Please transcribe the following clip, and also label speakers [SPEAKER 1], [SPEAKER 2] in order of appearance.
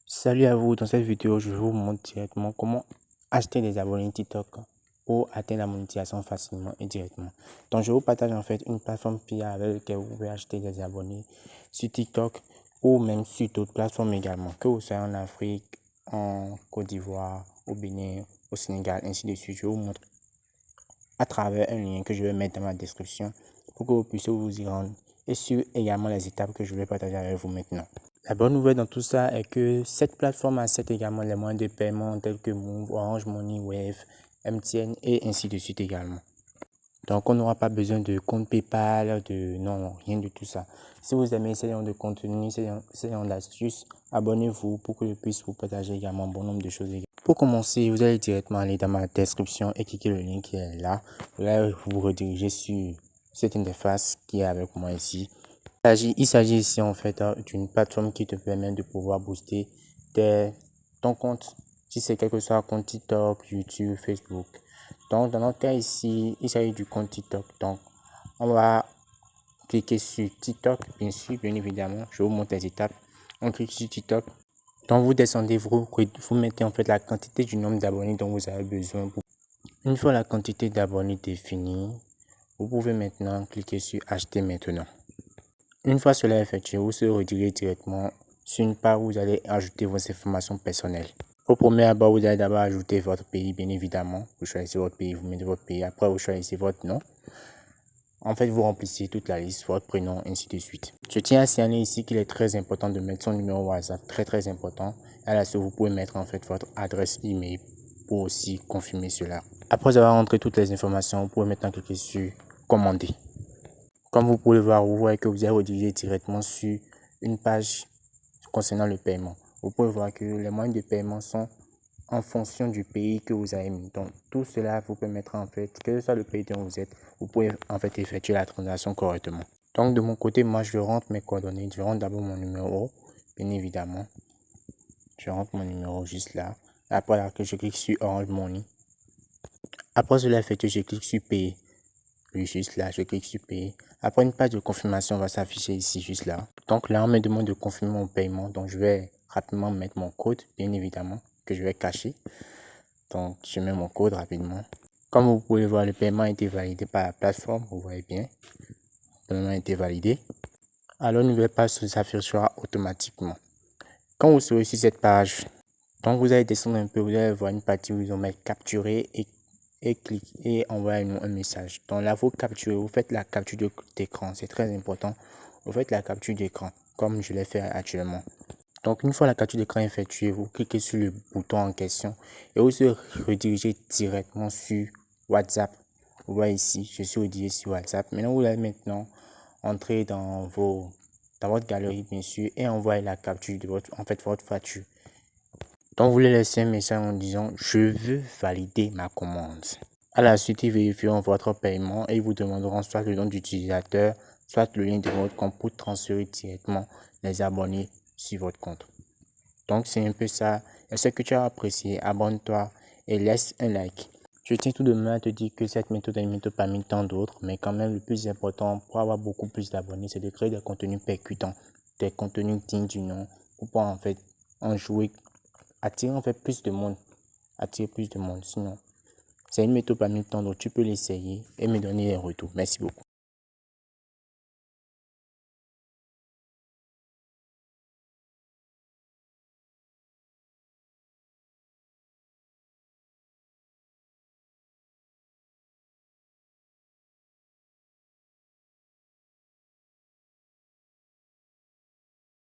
[SPEAKER 1] Salut à vous, dans cette vidéo je vais vous montrer directement comment acheter des abonnés TikTok pour atteindre la monétisation facilement et directement. Donc je vous partage en fait une plateforme PIA avec laquelle vous pouvez acheter des abonnés sur TikTok ou même sur d'autres plateformes également, que vous soyez en Afrique, en Côte d'Ivoire, au Bénin, au Sénégal, ainsi de suite. Je vous montre à travers un lien que je vais mettre dans ma description pour que vous puissiez vous y rendre et sur également les étapes que je vais partager avec vous maintenant. La bonne nouvelle dans tout ça est que cette plateforme accepte également les moyens de paiement tels que Move, Orange Money, Wave, MTN et ainsi de suite également. Donc on n'aura pas besoin de compte PayPal, non, rien de tout ça. Si vous aimez ce genre de contenu, ce genre d'astuces, abonnez-vous pour que je puisse vous partager également un bon nombre de choses. Pour commencer, vous allez directement aller dans ma description et cliquer le lien qui est là. Vous allez vous rediriger sur cette interface qui est avec moi ici. Il s'agit ici en fait d'une plateforme qui te permet de pouvoir booster ton compte, si c'est quelque soit un compte TikTok, YouTube, Facebook. Donc dans notre cas ici, il s'agit du compte TikTok. Donc on va cliquer sur TikTok, bien évidemment. Je vous montre les étapes. On clique sur TikTok. Donc vous descendez, vous mettez en fait la quantité du nombre d'abonnés dont vous avez besoin. Une fois la quantité d'abonnés définie, vous pouvez maintenant cliquer sur acheter maintenant. Une fois cela effectué, vous serez redirigé directement sur une page où vous allez ajouter vos informations personnelles. Au premier abord, vous allez d'abord ajouter votre pays, bien évidemment. Vous choisissez votre pays, vous mettez votre pays. Après, vous choisissez votre nom. En fait, vous remplissez toute la liste, votre prénom, ainsi de suite. Je tiens à signaler ici qu'il est très important de mettre son numéro WhatsApp, très important. À la suite, vous pouvez mettre en fait votre adresse email pour aussi confirmer cela. Après avoir rentré toutes les informations, vous pouvez maintenant cliquer sur commander. Comme vous pouvez voir, vous voyez que vous êtes redirigé directement sur une page concernant le paiement. Vous pouvez voir que les moyens de paiement sont en fonction du pays que vous avez mis. Donc, tout cela vous permettra en fait, quel que soit le pays dont vous êtes, vous pouvez en fait effectuer la transaction correctement. Donc, de mon côté, moi, je rentre mes coordonnées. Je rentre d'abord mon numéro, bien évidemment. Je rentre mon numéro juste là. Après là, je clique sur Orange Money. Après cela effectué, je clique sur payer. Oui, juste là, je clique sur payer. Après, une page de confirmation va s'afficher ici, juste là. Donc là, on me demande de confirmer mon paiement. Donc, je vais rapidement mettre mon code, bien évidemment, que je vais cacher. Donc, je mets mon code rapidement. Comme vous pouvez voir, le paiement a été validé par la plateforme. Vous voyez bien. Le paiement a été validé. Alors, une nouvelle page s'affichera automatiquement. Quand vous serez sur cette page, donc vous allez descendre un peu, vous allez voir une partie où ils ont mis capturer et cliquez et envoyez-nous un message. Donc là, vous capturez, vous faites la capture d'écran, c'est très important. Vous faites la capture d'écran comme je l'ai fait actuellement. Donc une fois la capture d'écran effectuée, vous cliquez sur le bouton en question et vous serez redirigé directement sur WhatsApp. Vous voyez ici, je suis redirigé sur WhatsApp. Maintenant, vous allez maintenant entrer dans votre galerie bien sûr et envoyer la capture de votre facture. Donc, vous voulez laisser un message en disant « Je veux valider ma commande ». À la suite, ils vérifieront votre paiement et ils vous demanderont soit le nom d'utilisateur, soit le lien de votre compte pour transférer directement les abonnés sur votre compte. Donc, c'est un peu ça. Est-ce que tu as apprécié? Abonne-toi et laisse un like. Je tiens tout de même à te dire que cette méthode est une méthode parmi tant d'autres, mais quand même le plus important pour avoir beaucoup plus d'abonnés, c'est de créer des contenus percutants, des contenus dignes du nom pour pouvoir en fait en jouer, attirer en fait plus de monde, Sinon, c'est une méthode parmi tant d'autres. Tu peux l'essayer et me donner des retours. Merci beaucoup.